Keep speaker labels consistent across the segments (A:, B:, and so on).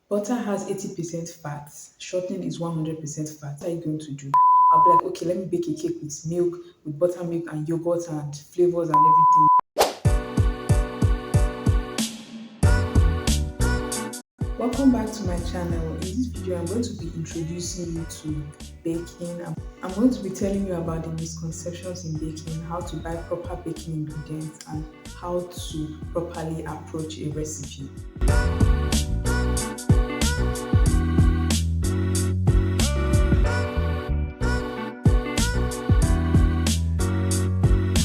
A: Butter has 80% fat, shortening is 100% fat. What are you going to do? I'll be like, okay, let me bake a cake with milk, with buttermilk and yogurt and flavors and everything. Welcome back to my channel. In this video, I'm going to be introducing you to baking. I'm going to be telling you about the misconceptions in baking, how to buy proper baking ingredients, and how to properly approach a recipe.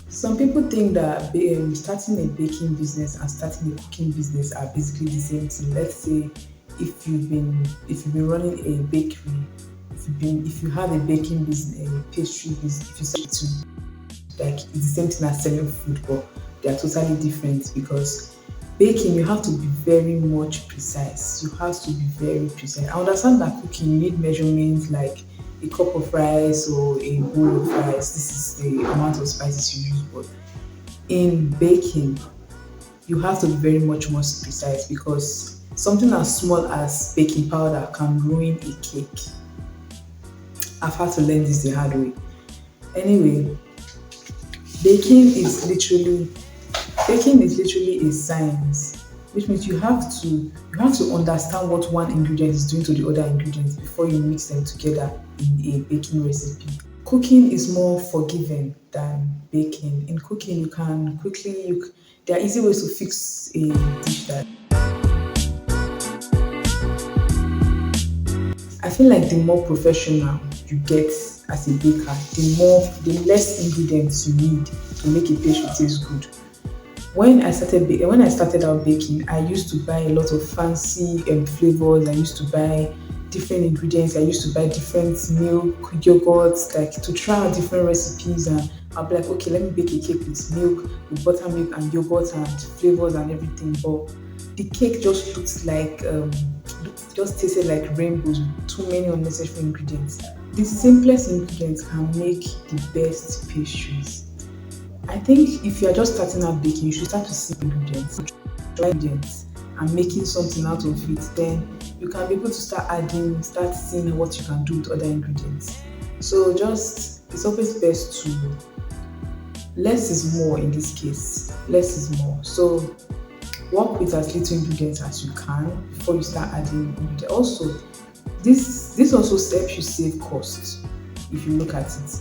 A: Some people think that starting a baking business and starting a cooking business are basically the same thing. Let's say if you've been running a bakery, if you have a baking business, a pastry business, if you sell it to, like, it's the same thing as selling food, but they are totally different because baking, you have to be very much precise. You have to be very precise. I understand that cooking, you need measurements like a cup of rice or a bowl of rice. This is the amount of spices you use. But in baking, you have to be very much more precise because something as small as baking powder can ruin a cake. I've had to learn this the hard way. Anyway, baking is literally a science, which means you have to understand what one ingredient is doing to the other ingredients before you mix them together in a baking recipe. Cooking is more forgiving than baking. In cooking, there are easy ways to fix a dish that I feel like the more professional you get as a baker, the less ingredients you need to make a pastry taste good. When I started out baking, I used to buy a lot of fancy flavors. I used to buy different ingredients. I used to buy different milk, yogurts, like to try out different recipes. And I'll be like, okay, let me bake a cake with milk, with buttermilk and yogurt and flavors and everything. But the cake just just tasted like rainbows with too many unnecessary ingredients. The simplest ingredients can make the best pastries. I think if you are just starting out baking, you should start with simple ingredients and making something out of it. Then you can be able to start seeing what you can do with other ingredients. So it's always best to less is more in this case. Less is more. So work with as little ingredients as you can before you start adding ingredients. Also, this also helps you save costs if you look at it.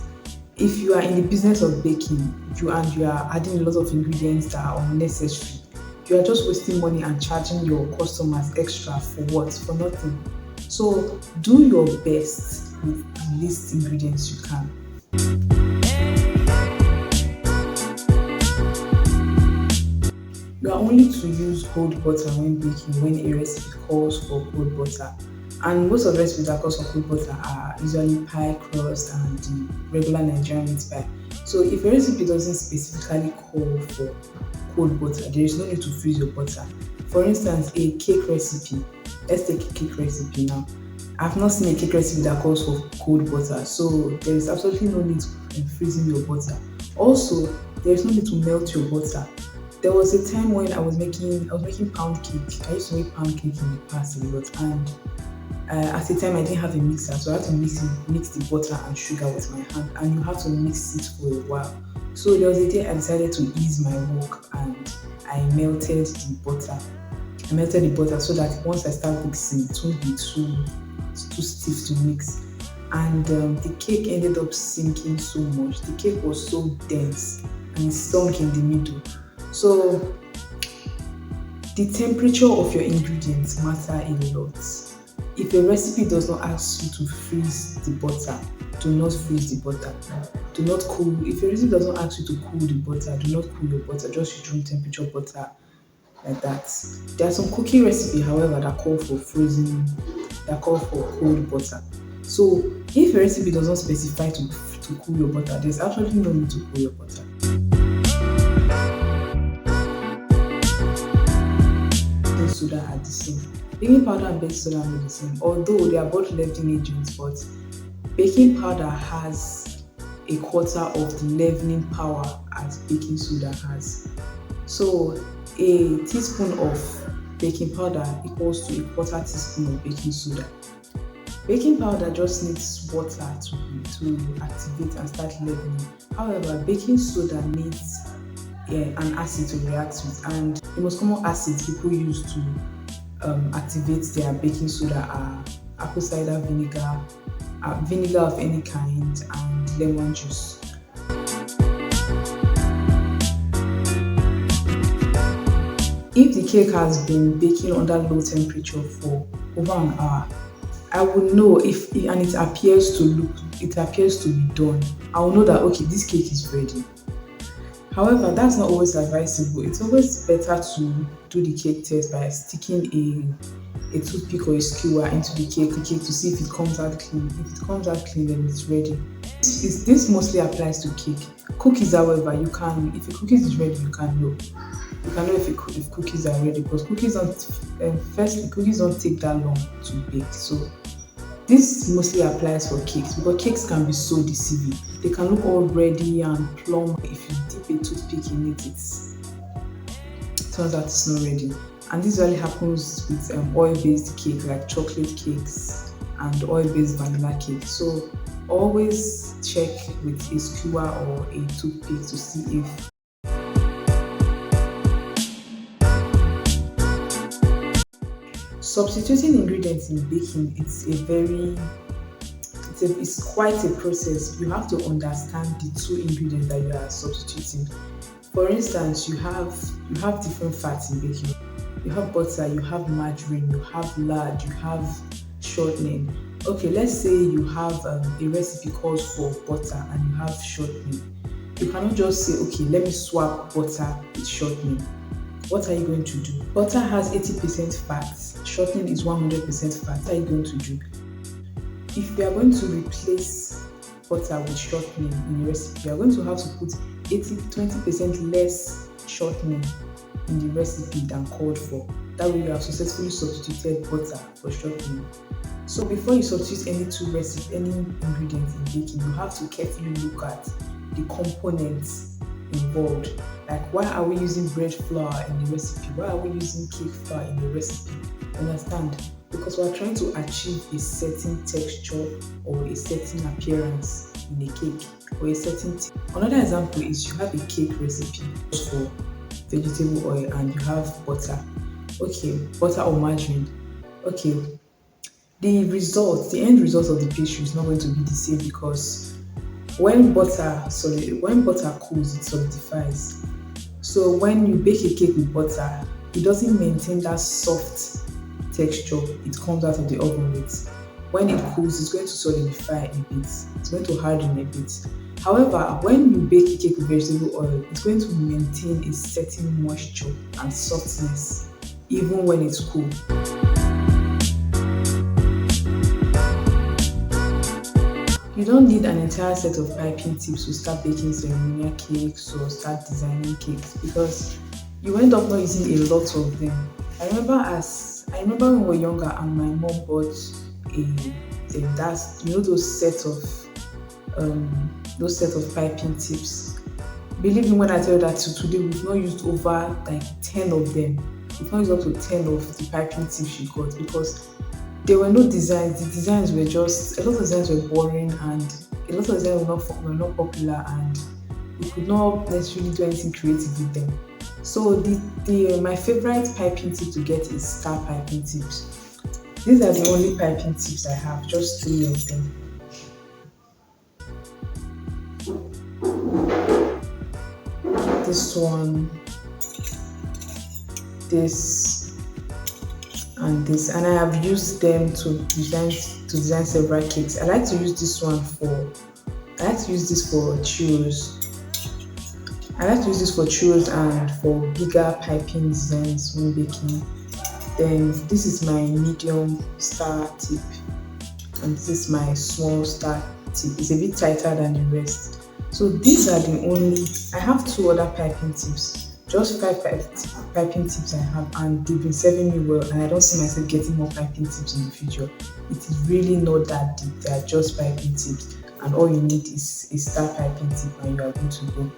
A: If you are in the business of baking you are adding a lot of ingredients that are unnecessary, you are just wasting money and charging your customers extra for what? For nothing. So do your best with the least ingredients you can. You are only to use cold butter when baking when a recipe calls for cold butter. And most of the recipes that calls for cold butter are usually pie crust and the regular Nigerian meat pie. So if a recipe doesn't specifically call for cold butter, there is no need to freeze your butter. For instance, a cake recipe. Let's take a cake recipe now. I've not seen a cake recipe that calls for cold butter, so there is absolutely no need to freezing your butter. Also, there is no need to melt your butter. There was a time when I was making pound cake. I used to make pound cake in the past a lot, and at the time I didn't have a mixer, so I had to mix the butter and sugar with my hand, and you have to mix it for a while. So there was a day I decided to ease my work and I melted the butter. I melted the butter so that once I start mixing, it won't be too stiff to mix. And the cake ended up sinking so much. The cake was so dense and it sunk in the middle. So the temperature of your ingredients matter a lot. If a recipe does not ask you to freeze the butter, do not freeze the butter. Do not cool. If a recipe does not ask you to cool the butter, do not cool your butter. Just use room temperature butter like that. There are some cooking recipes, however, that call for cold butter. So if a recipe does not specify to cool your butter, there's absolutely no need to cool your butter. Baking soda are the same. Baking powder and baking soda are not the same, although they are both leavening agents, but baking powder has a quarter of the leavening power as baking soda has. So a teaspoon of baking powder equals to a quarter teaspoon of baking soda. Baking powder just needs water to activate and start leavening. However, baking soda needs an acid to react with, and the most common acids people use to activate their baking soda are apple cider vinegar, vinegar of any kind, and lemon juice. If the cake has been baking under low temperature for over an hour, I will know if and it appears to be done. I will know that okay, this cake is ready. However, that's not always advisable. It's always better to do the cake test by sticking a toothpick or a skewer into the cake to see if it comes out clean. If it comes out clean, then it's ready. This mostly applies to cake. Cookies, however, you can, if your cookies is ready, you can know. You can know if cookies are ready because firstly, cookies don't take that long to bake. So this mostly applies for cakes because cakes can be so deceiving. They can look all ready and plump. If you dip a toothpick in it, turns out it's not ready. And this usually happens with oil-based cake like chocolate cakes and oil-based vanilla cake. So always check with a skewer or a toothpick to see if substituting ingredients in baking. It's quite a process. You have to understand the two ingredients that you are substituting. For instance, you have different fats in baking. You have butter, you have margarine, you have lard, you have shortening. Okay, let's say you have a recipe calls for butter and you have shortening. You cannot just say, okay, let me swap butter with shortening. What are you going to do? Butter has 80% fat, shortening is 100% fat. What are you going to do? If you are going to replace butter with shortening in the recipe, you are going to have to put 20% less shortening in the recipe than called for. That way you have successfully substituted butter for shortening. So before you substitute any ingredient in baking, you have to carefully look at the components involved. Like, why are we using bread flour in the recipe? Why are we using cake flour in the recipe? Understand? Because we're trying to achieve a certain texture or a certain appearance in a cake or a certain. Another example is you have a cake recipe for vegetable oil and you have butter. Okay, butter or margarine. Okay, the end result of the pastry is not going to be the same because when butter cools, it solidifies. So when you bake a cake with butter, it doesn't maintain that soft texture it comes out of the oven with. When it cools, it's going to solidify a bit. It's going to harden a bit. However, when you bake a cake with vegetable oil, it's going to maintain a certain moisture and softness even when it's cool. You don't need an entire set of piping tips to start baking ceremonial cakes or start designing cakes because you end up not using a lot of them. I remember when we were younger and my mom bought those set of piping tips. Believe me when I tell you that till today we've not used over like 10 of them. We've not used up to 10 of the piping tips she got because there were no designs. The designs were just, a lot of designs were boring and a lot of designs were not popular and we could not necessarily do anything creative with them. So my favorite piping tip to get is star piping tips. These are the only piping tips I have, just 3 of them. This one, this, and this, and I have used them to design several cakes. I like to use this for churros. I like to use this for churros and for bigger piping designs when baking. Then this is my medium star tip and this is my small star tip. It's a bit tighter than the rest. So these are the only, I have 2 other piping tips, just 5 piping tips I have and they've been serving me well and I don't see myself getting more piping tips in the future. It is really not that deep, they are just piping tips and all you need is a star piping tip and you are good to go.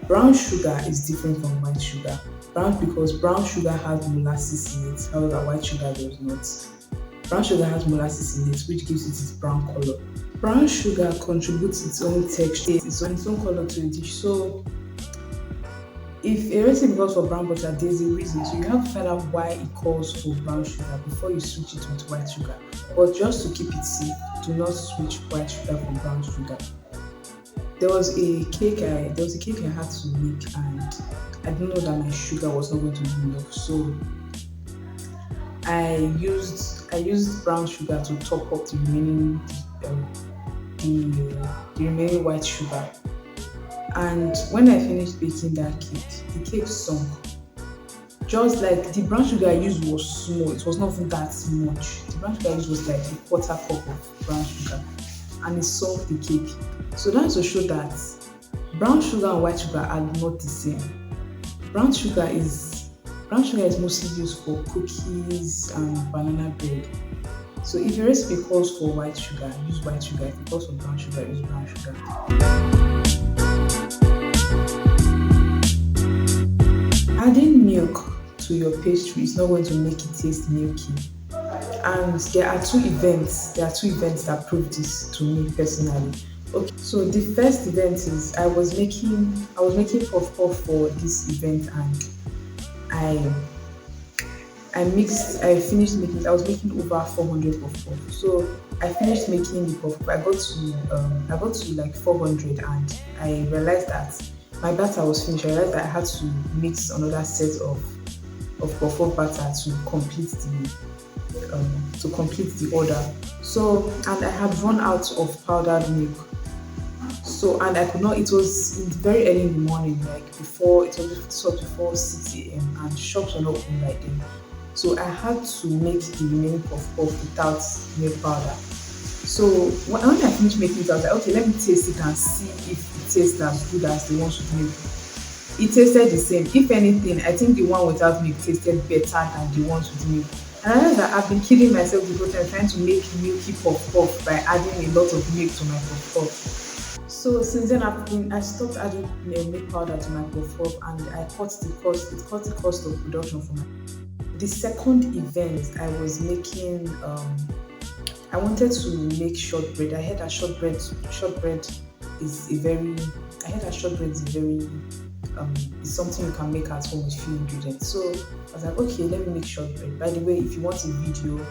A: Brown sugar is different from white sugar. Because brown sugar has molasses in it, however, white sugar does not. Brown sugar has molasses in it, which gives it its brown color. Brown sugar contributes its own texture, its own color to a dish. So if a recipe calls for brown butter, there's a reason. So you have to find out why it calls for brown sugar before you switch it with white sugar. But just to keep it safe, do not switch white sugar for brown sugar. There was a cake I had to make, and I didn't know that my sugar was not going to be enough. So I used brown sugar to top up um, the remaining white sugar. And when I finished baking that cake, the cake sunk. Just like the brown sugar I used was small, it was not even that much. The brown sugar I used was like a quarter cup of brown sugar, and it sunk the cake. So that's to show that brown sugar and white sugar are not the same. Brown sugar is brown sugar is mostly used for cookies and banana bread. So if your recipe calls for white sugar, use white sugar. If it calls for brown sugar, use brown sugar. Adding milk to your pastry is not going to make it taste milky. And there are two events that prove this to me personally. Okay, so the first event is I was making puff puff for this event, and I I was making over 400 puff puff. So I finished making the puff puff. I got to like 400, and I realized that my batter was finished. I realized that I had to mix another set of puff puff batter to complete the order. So, and I had run out of powdered milk. So, and I could not. It was very early in the morning, like before it was sort of before 6 a.m. and shops were not open by then. So I had to make the remaining puff puff without milk powder. So when I finished making it, I was like, okay, let me taste it and see if it tastes as good as the ones with milk. It tasted the same. If anything, I think the one without milk tasted better than the ones with milk. And I realized that I've been kidding myself because I'm trying to make milky puff puff by adding a lot of milk to my puff puff. So since then, I stopped adding milk powder to my puff puff, and I cut the cost. It cut the cost of production for my. The second event I was making, I wanted to make shortbread. I heard that shortbread is a very, I heard that shortbread is a very, is something you can make at home with few ingredients. So I was like, okay, let me make shortbread. By the way, if you want a video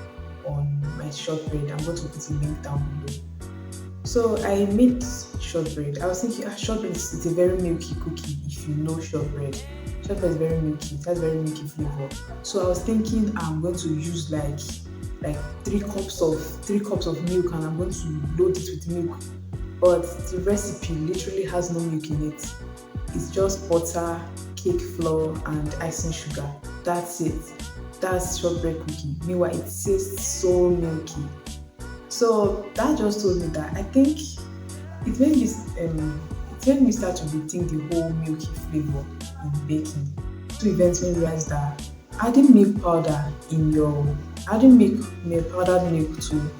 A: on my shortbread, I'm going to put a link down below. So I made shortbread. I was thinking, shortbread is it's a very milky cookie. If you know shortbread, shortbread is very milky. It has very milky flavor. So I was thinking I'm going to use like 3 cups of milk, and I'm going to load it with milk. But the recipe literally has no milk in it. It's just butter, cake flour, and icing sugar. That's it. That's shortbread cookie. Meanwhile, it tastes so milky. So that just told me that I think it made me start to rethink the whole milky flavor in baking. Two events made me realize that adding milk powdered milk to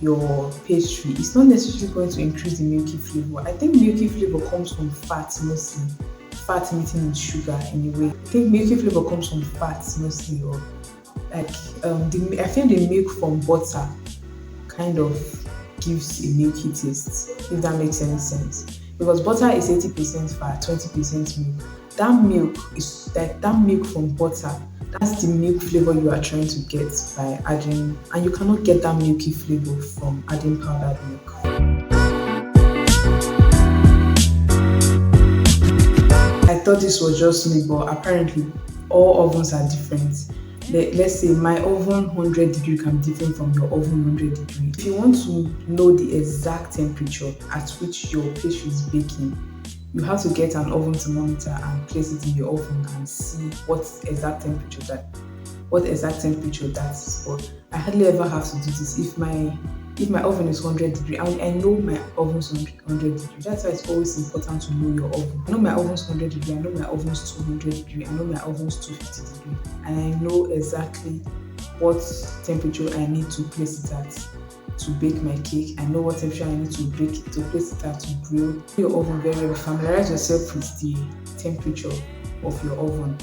A: your pastry is not necessarily going to increase the milky flavor. I think milky flavor comes from fat mostly, fat meeting with sugar in a way. I think milky flavor comes from fat mostly, or like I feel the milk from butter kind of gives a milky taste, if that makes any sense. Because butter is 80% fat, 20% milk. That milk from butter. That's the milk flavor you are trying to get by adding, and you cannot get that milky flavor from adding powdered milk. I thought this was just me, but apparently all ovens are different. Let's say my oven 100 degree can be different from your oven 100 degree. If you want to know the exact temperature at which your pastry is baking, you have to get an oven thermometer and place it in your oven and see what exact temperature that is. But I hardly ever have to do this. If my oven is 100 degree, I know my oven's 100 degree. That's why it's always important to know your oven. I know my oven's 100 degree, I know my oven's 200 degree, I know my oven's 250 degree, and I know exactly what temperature I need to place it at. to bake my cake. I know what temperature I need to bake it, to place it at to grill. Your oven very well. Familiarize yourself with the temperature of your oven.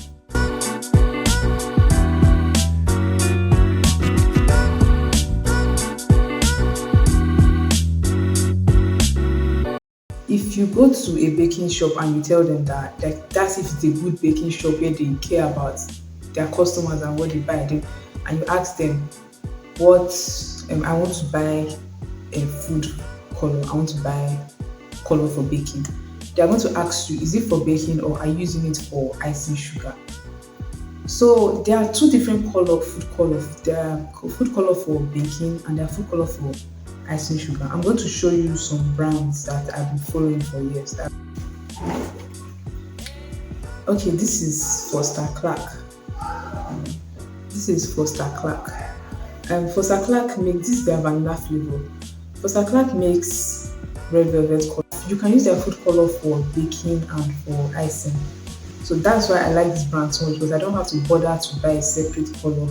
A: If you go to a baking shop and you tell them that like that's if it's a good baking shop where they care about their customers and what they buy them, and you ask them what I want to buy a food color, I want to buy color for baking. They are going to ask you, is it for baking or are you using it for icing sugar? So there are two different food color. There are food color for baking and there are food color for icing sugar. I'm going to show you some brands that I've been following for years. Okay, this is Foster Clark. This is Foster Clark. Foster Clark makes this is their vanilla flavor. Foster Clark makes red velvet color. You can use their food color for baking and for icing. So that's why I like this brand so much because I don't have to bother to buy a separate color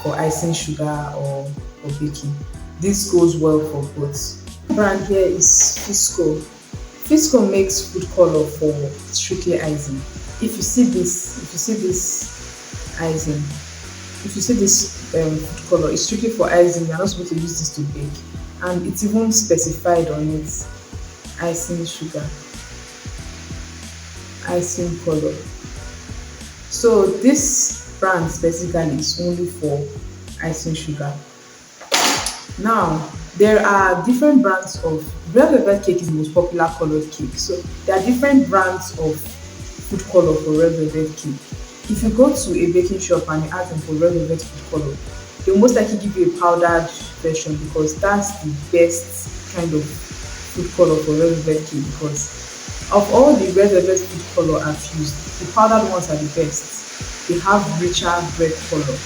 A: for icing sugar or for baking. This goes well for both. Brand here is Fisco. Fisco makes food color for strictly icing. If you see this icing, if you see this food color, it's strictly for icing. You're not supposed to use this to bake, and it's even specified on it: icing sugar, icing color. So this brand specifically is only for icing sugar. Now, there are different brands of red velvet cake is the most popular colored cake. So there are different brands of food color for red velvet cake. If you go to a baking shop and you ask them for red velvet food color, they'll most likely give you a powdered version because that's the best kind of food color for red velvet cake because of all the red velvet food color I've used, the powdered ones are the best. They have richer red color.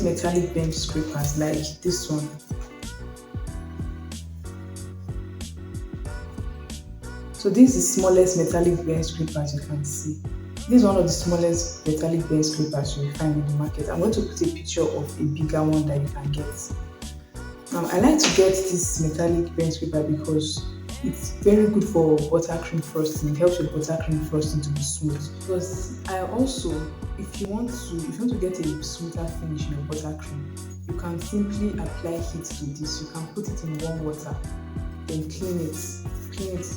A: Metallic bench scrapers like this one. So this is the smallest metallic bench scrapers you can see. This is one of the smallest metallic bench scrapers you will find in the market. I'm going to put a picture of a bigger one that you can get. I like to get this metallic bench scraper because it's very good for buttercream frosting. It helps your buttercream frosting to be smooth. Because I also, if you want to get a smoother finish in your buttercream, you can simply apply heat to this. You can put it in warm water, then clean it,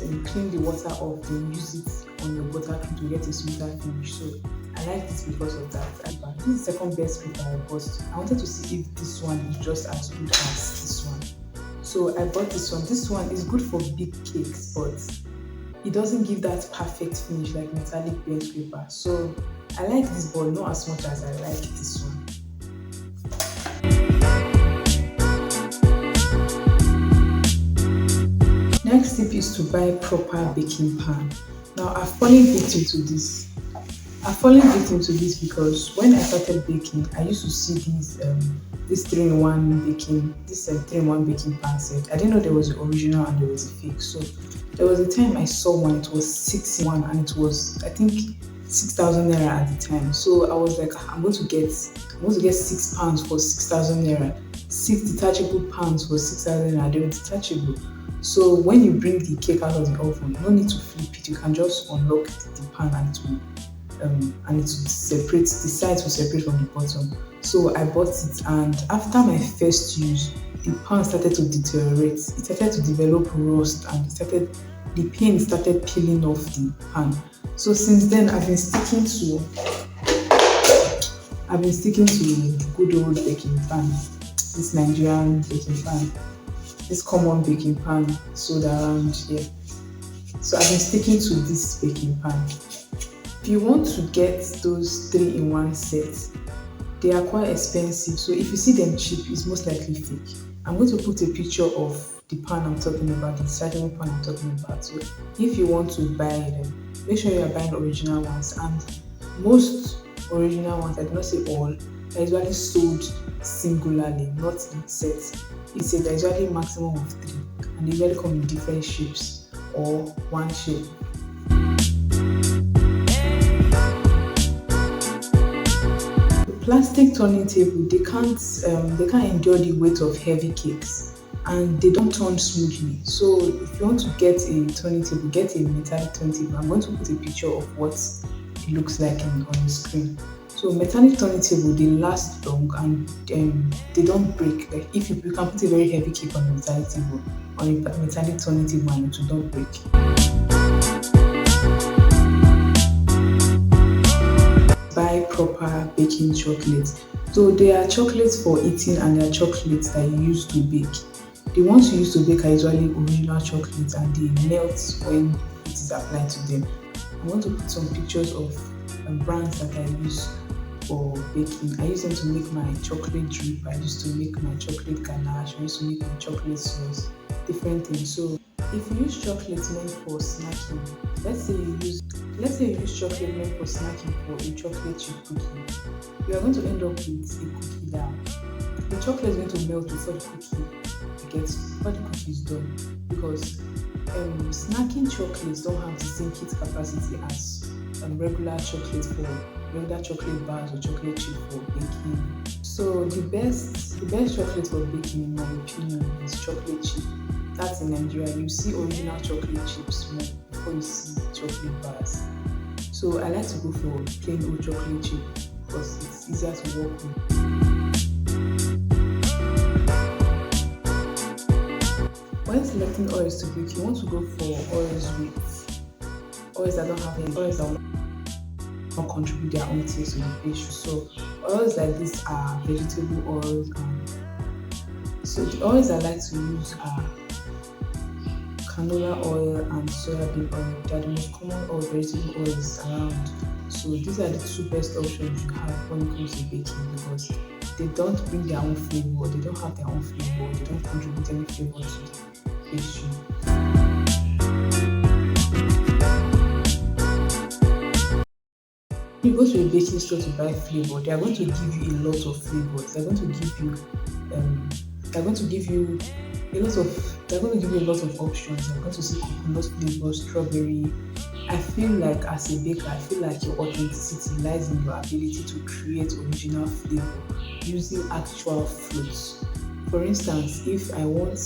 A: and clean the water off. Then use it on your buttercream to get a smoother finish. So I like this because of that. This is the second best scraper I bought. I wanted to see if this one is just as good as this one. So I bought this one. This one is good for big cakes, but it doesn't give that perfect finish like metallic bench scraper. So I like this, but not as much as I like this one. Next tip is to buy proper baking pan. Now I've fallen victim to this. Because when I started baking, I used to see this 3-in-1 baking pan set. I didn't know there was the original and there was a fake. So there was a time I saw one, it was 6-in-1 and it was I think 6,000 naira at the time. So I was like, I'm going to get 6 pans for 6,000 naira, 6 detachable pans for 6,000 naira. They were detachable. So when you bring the cake out of the oven, no need to flip it. You can just unlock the pan and it will separate. The sides will separate from the bottom. So I bought it, and after my first use, the pan started to deteriorate. It started to develop rust, and the paint started peeling off the pan. So since then, I've been sticking to good old baking pan, this Nigerian baking pan, this common baking pan sold around here. So I've been sticking to this baking pan. If you want to get those 3-in-1 sets, they are quite expensive. So if you see them cheap, it's most likely fake. I'm going to put a picture of the pan I'm talking about, the detachable pan I'm talking about. So if you want to buy them, make sure you are buying original ones. And most original ones, I do not say all, are usually sold singularly, not in sets. It's a usually maximum of 3, and they usually come in different shapes or one shape. Plastic turning table, they can't endure the weight of heavy cakes, and they don't turn smoothly. So if you want to get a turning table, get a metallic turning table. I'm going to put a picture of what it looks like on the screen. So metallic turning table, they last long, and they don't break. Like if you can put a very heavy cake on a metallic table, on a metallic turning table, and it will not break. Buy proper baking chocolates. So there are chocolates for eating and there are chocolates that you use to bake. The ones you use to bake are usually original chocolates and they melt when it is applied to them. I want to put some pictures of brands that I use for baking. I use them to make my chocolate drip. I used to make my chocolate ganache. I used to make my chocolate sauce, different things. So if you use chocolate meant for snacking, let's say you use let's say you use chocolate meant for snacking for a chocolate chip cookie, you are going to end up with a cookie that the chocolate is going to melt before the cookie is done because snacking chocolates don't have the same heat capacity as regular chocolate bars or chocolate chip for baking. So the best chocolate for baking, in my opinion, is chocolate chip. That's in Nigeria. You see original chocolate chips more before you see chocolate bars. So I like to go for plain old chocolate chip because it's easier to work with. When selecting oils to bake, you want to go for oils that don't have any oils that will not contribute their own taste to the pastry. So oils like this are vegetable oils. So the oils I like to use are canola oil and soybean oil. They are the most common oil vegetable oils around. So these are the two best options you have when it comes to baking because they don't bring their own flavor, they don't have their own flavor, they don't contribute any flavor to the pastry. When you go to a baking store to buy flavor, they are going to give you a lot of flavors. Um, they're going to give you they're going to give you a lot of options. You're going to see coconut flavor, strawberry. I feel like as a baker, I feel like your authenticity lies in your ability to create original flavor using actual fruits. For instance, if I want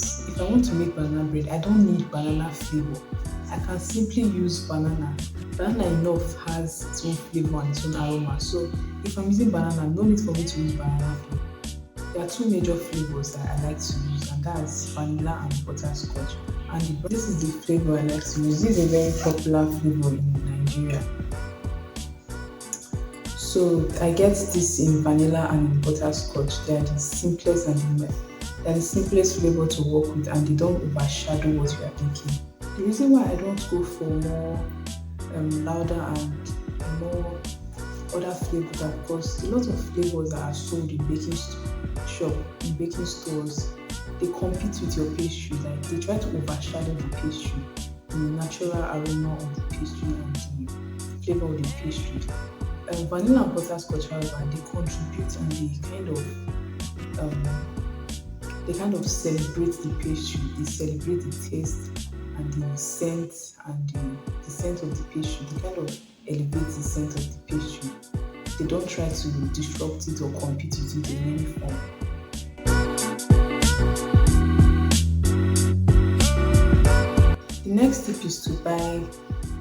A: to make banana bread, I don't need banana flavor. I can simply use banana. Banana enough has its own flavor and its own aroma. So if I'm using banana, no need for me to use banana flavor. There are two major flavors that I like to use, and that's vanilla and butterscotch. And this is the flavor I like to use. This is a very popular flavor in Nigeria. So I get this in vanilla and in butterscotch. They are the simplest flavor to work with, and they don't overshadow what you are baking. The reason why I don't go for more louder and more other flavors are because a lot of flavors that are sold in in baking stores, they compete with your pastry. Like they try to overshadow the pastry, the natural aroma of the pastry and the flavor of the pastry. Vanilla and butterscotch, however, they contribute and they kind of celebrate the pastry. They celebrate the taste and the scent and the scent of the pastry. They kind of elevate the scent of the pastry. They don't try to disrupt it or compete with it in any form. The next tip is to buy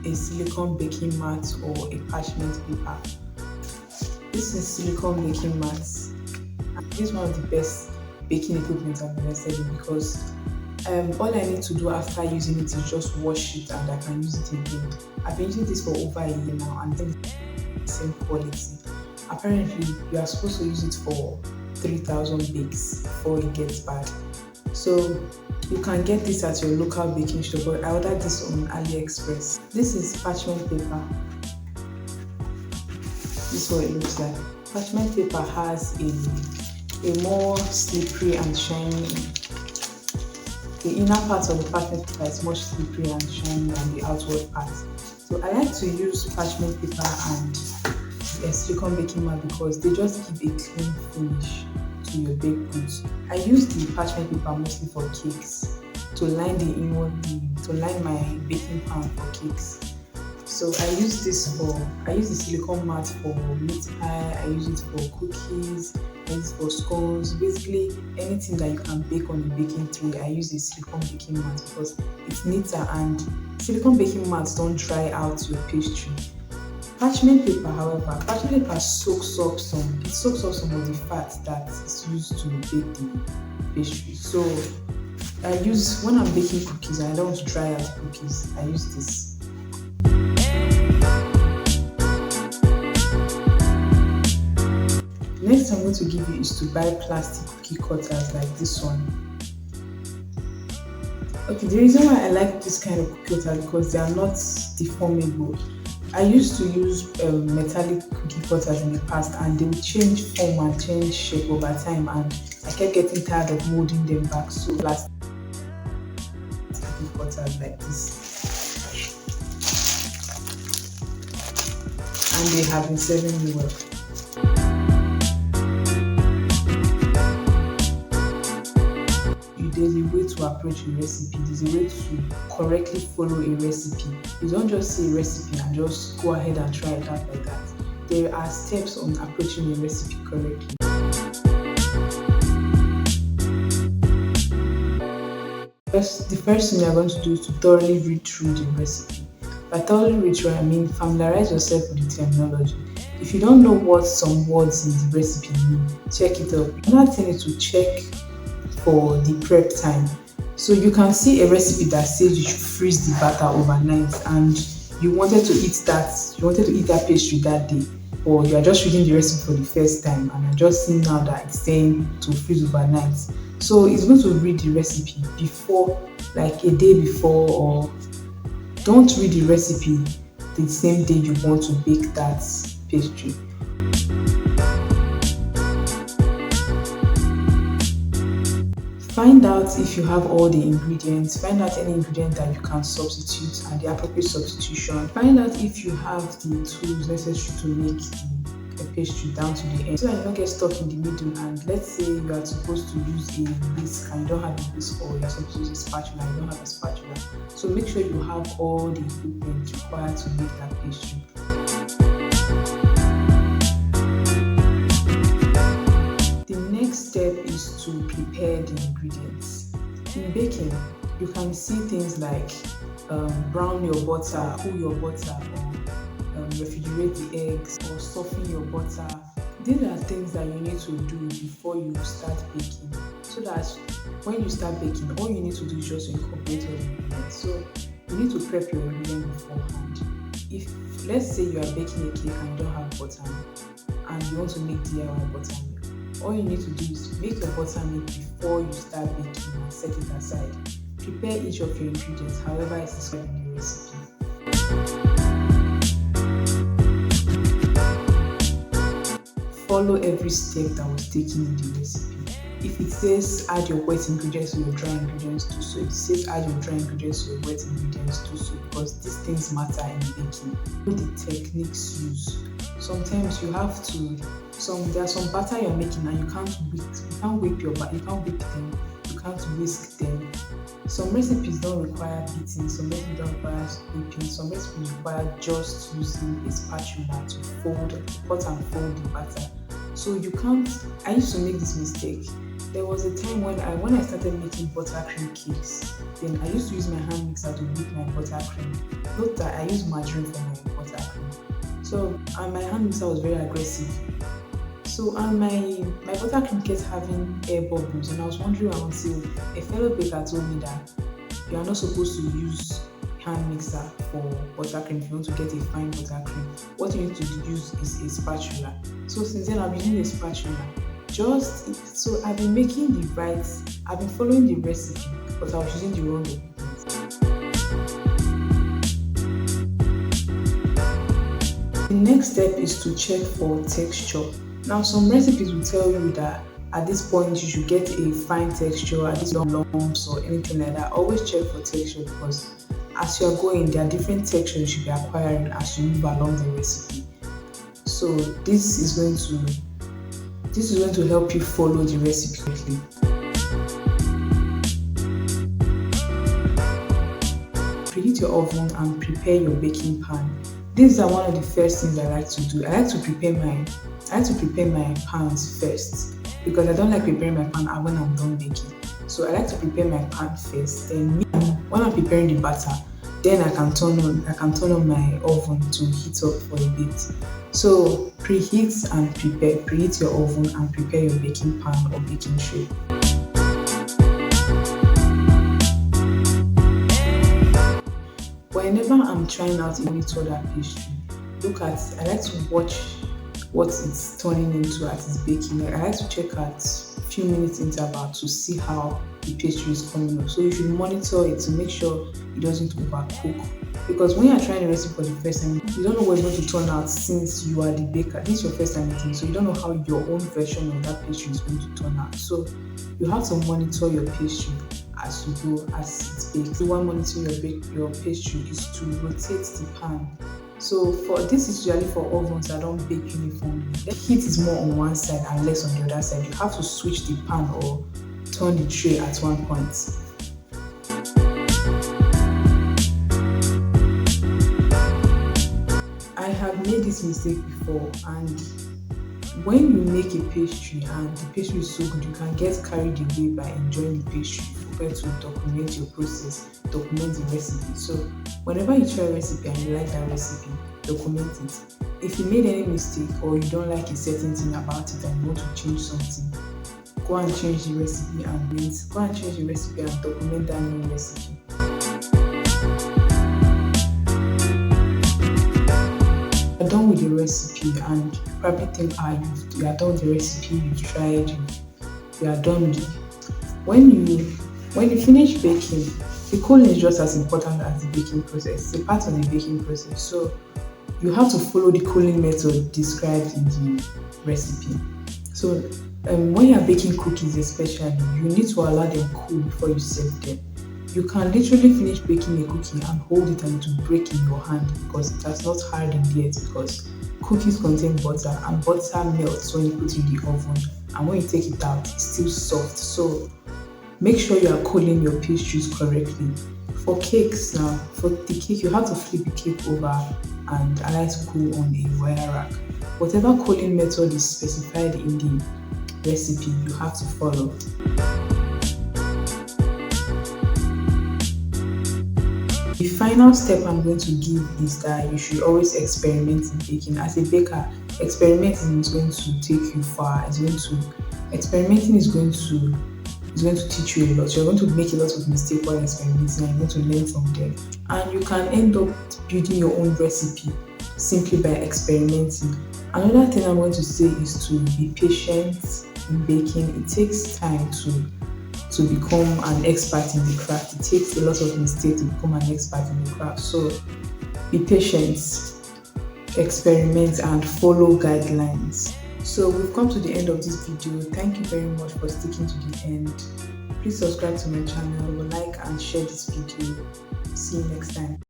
A: a silicone baking mat or a parchment paper. This is silicone baking mats. This is one of the best baking equipment I've invested in because all I need to do after using it is just wash it and I can use it again. I've been using this for over a year now and then the same quality. Apparently, you are supposed to use it for 3,000 bakes before it gets bad. So you can get this at your local baking store, but I ordered this on AliExpress. This is parchment paper. This is what it looks like. Parchment paper has a more slippery and shiny. The inner part of the parchment paper is much slippery and shiny than the outward part. So I like to use parchment paper and a silicone baking mat because they just give a clean finish to your baked goods. I use the parchment paper mostly for cakes to line my baking pan for cakes. So I use the silicone mat for meat pie, I use it for cookies, I use it for scones. Basically anything that you can bake on the baking tray, I use a silicone baking mat because it's neater and silicone baking mats don't dry out your pastry. Parchment paper, however, parchment paper soaks up some of the fat that is used to bake the pastry. So I use when I'm baking cookies and I don't want to dry out the cookies, I use this. Next I'm going to give you is to buy plastic cookie cutters like this one. Okay, the reason why I like this kind of cookie cutter because they are not deformable. I used to use metallic cookie cutters in the past and they would change form and change shape over time and I kept getting tired of molding them back. So plastic cookie cutters like this and they have been serving me well. There's a way to approach a recipe, there's a way to correctly follow a recipe. You don't just see a recipe and just go ahead and try it out like that. There are steps on approaching a recipe correctly. The first thing you're going to do is to thoroughly read through the recipe. By thoroughly read through, I mean familiarize yourself with the terminology. If you don't know what some words in the recipe mean, check it out. Another thing is to check for the prep time. So you can see a recipe that says you should freeze the batter overnight and you wanted to eat that pastry that day, or you are just reading the recipe for the first time and you're just seeing now that it's saying to freeze overnight. So it's good to read the recipe before, like a day before, or don't read the recipe the same day you want to bake that pastry. Find out if you have all the ingredients, find out any ingredient that you can substitute and the appropriate substitution. Find out if you have the tools necessary to make the pastry down to the end so that you don't get stuck in the middle. And let's say you are supposed to use a whisk and you don't have a whisk, or you're supposed to use a spatula and you don't have a spatula. So make sure you have all the equipment required to make that pastry. Next step is to prepare the ingredients. In baking, you can see things like brown your butter, cool your butter, or refrigerate the eggs, or soften your butter. These are things that you need to do before you start baking, so that when you start baking, all you need to do is just incorporate your ingredients. So you need to prep your ingredients beforehand. If let's say you are baking a cake and you don't have buttermilk and you want to make DIY buttermilk, all you need to do is make your buttermilk before you start baking and set it aside. Prepare each of your ingredients however it is described in the recipe. Follow every step that was taken in the recipe. If it says add your wet ingredients to your dry ingredients, do so. If it says add your dry ingredients to your wet ingredients, do so, because these things matter in baking. Know the techniques used. Sometimes you have to there are some batter you're making and you can't whip them, you can't whisk them. Some recipes don't require beating, some recipes don't require whipping, some recipes require just using a spatula to cut and fold the batter. So I used to make this mistake. There was a time when I started making buttercream cakes, then I used to use my hand mixer to whip my buttercream. Note that I use margarine for my buttercream. So my hand mixer was very aggressive. So my buttercream kept having air bubbles, and I was wondering until a fellow baker told me that you are not supposed to use hand mixer for buttercream if you want to get a fine buttercream. What you need to use is a spatula. So since then I've been using a spatula. So I've been following the recipe, but I was using the wrong ingredients. The next step is to check for texture. Now, some recipes will tell you that at this point you should get a fine texture, at least no lumps or anything like that. Always check for texture, because as you're going, there are different textures you should be acquiring as you move along the recipe. So this is going to help you follow the recipe correctly. preheat your oven and prepare your baking pan. These are one of the first things I like to do. I like to prepare my pans first because I don't like preparing my pan when I'm done baking. So I like to prepare my pan first. Then when I'm preparing the batter, then I can turn on my oven to heat up for a bit. So preheat your oven and prepare your baking pan or baking tray. Whenever I'm trying out any other pastry, I like to watch what it's turning into as it's baking. Like, I like to check at few minutes interval to see how the pastry is coming up. So you should monitor it to make sure it doesn't overcook. Because when you're trying a recipe for the first time, you don't know what it's going to turn out since you are the baker. This is your first time making, so you don't know how your own version of that pastry is going to turn out. So you have to monitor your pastry as you go as it's baked. While monitoring your pastry is to rotate the pan. So for this is usually for ovens that don't bake uniformly. The heat is more on one side and less on the other side. You have to switch the pan or turn the tray at one point. I have made this mistake before, and when you make a pastry and the pastry is so good, you can get carried away by enjoying the pastry. You forget to document your process, document the recipe. So whenever you try a recipe and you like that recipe, document it. If you made any mistake or you don't like a certain thing about it and you want to change something, go and change the recipe and wait. Go and change the recipe and document that new recipe. You're done with the recipe and you probably think, you are done with the recipe, you've tried, you are done with it. When you finish baking, the cooling is just as important as the baking process. It's a part of the baking process. So you have to follow the cooling method described in the recipe. So when you're baking cookies especially, you need to allow them cool before you serve them. You can literally finish baking a cookie and hold it and it will break in your hand because it has not hardened yet, because cookies contain butter and butter melts when you put it in the oven, and when you take it out it's still soft. So make sure you are cooling your pastries correctly. For cakes now, for the cake, you have to flip the cake over and allow it to cool on a wire rack. Whatever cooling method is specified in the recipe, you have to follow. The final step I'm going to give is that you should always experiment in baking. As a baker, experimenting is going to take you far. Experimenting is going to teach you a lot. You're going to make a lot of mistakes while experimenting and you're going to learn from them. And you can end up building your own recipe simply by experimenting. Another thing I'm going to say is to be patient in baking. It takes time to become an expert in the craft. It takes a lot of mistakes to become an expert in the craft. So be patient, experiment, and follow guidelines. So we've come to the end of this video. Thank you very much for sticking to the end. Please subscribe to my channel, like and share this video. See you next time.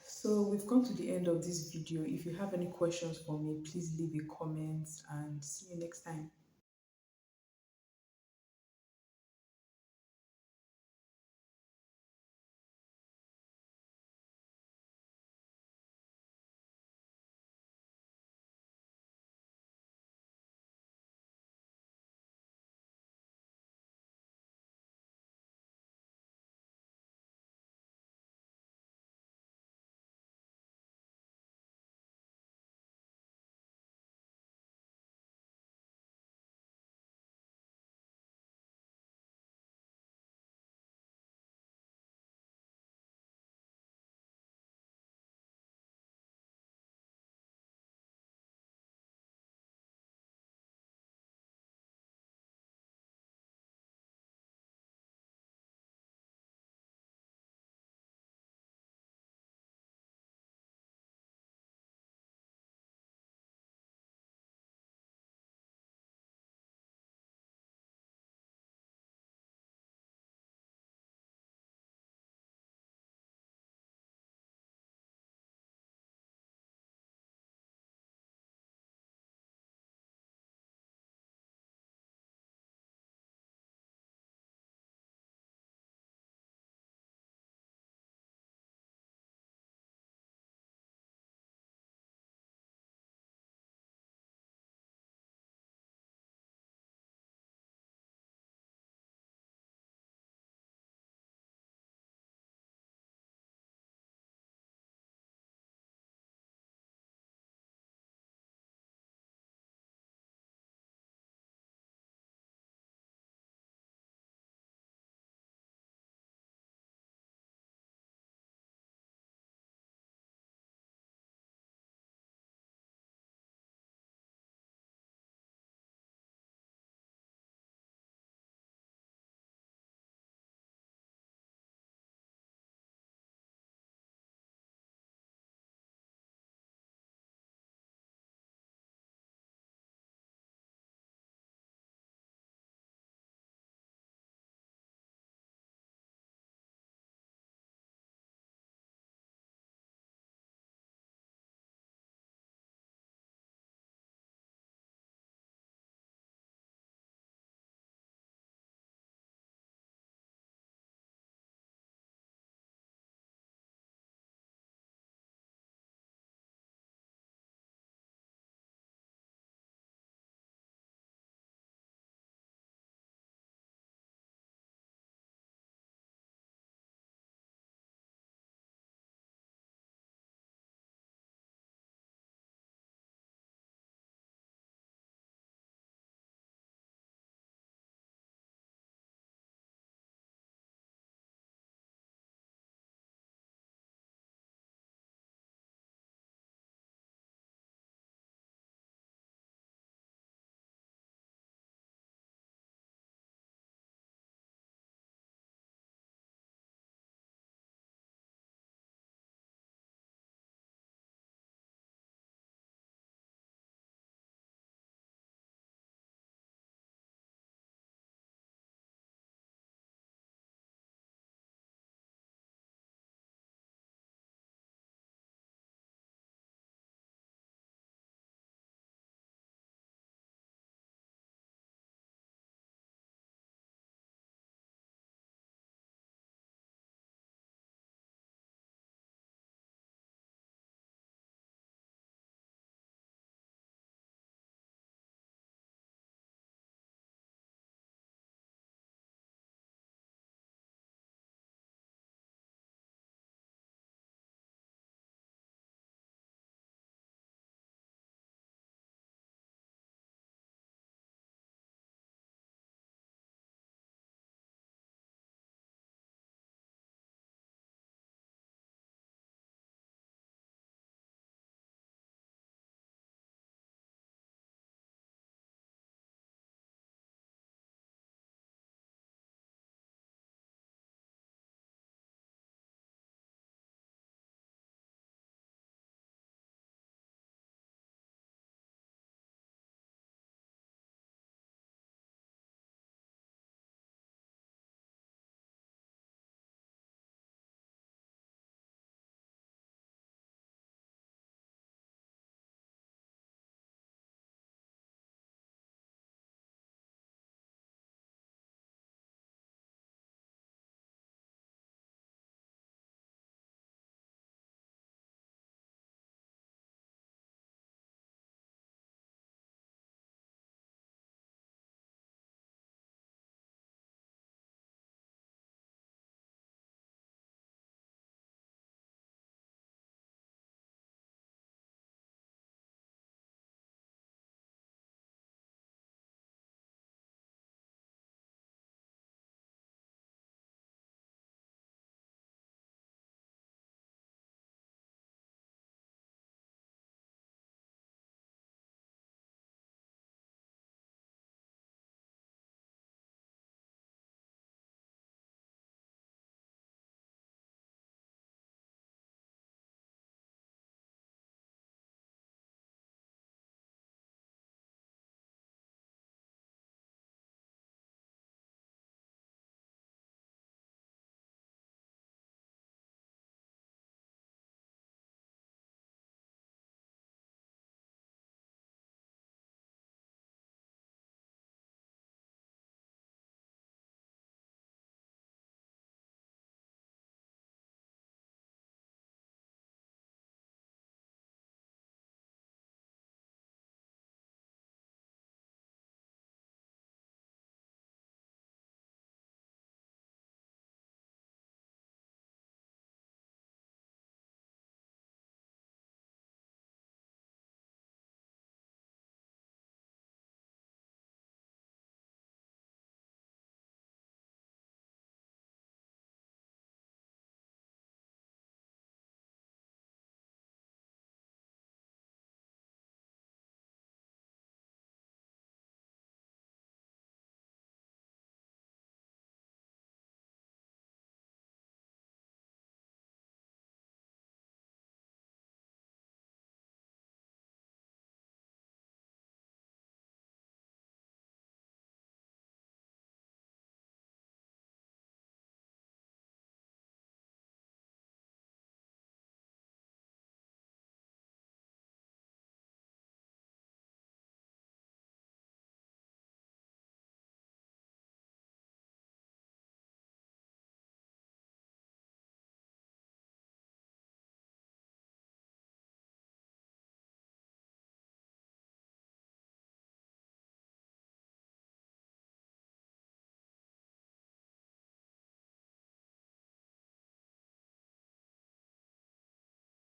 A: So we've come to the end of this video. If you have any questions for me, please leave a comment and see you next time.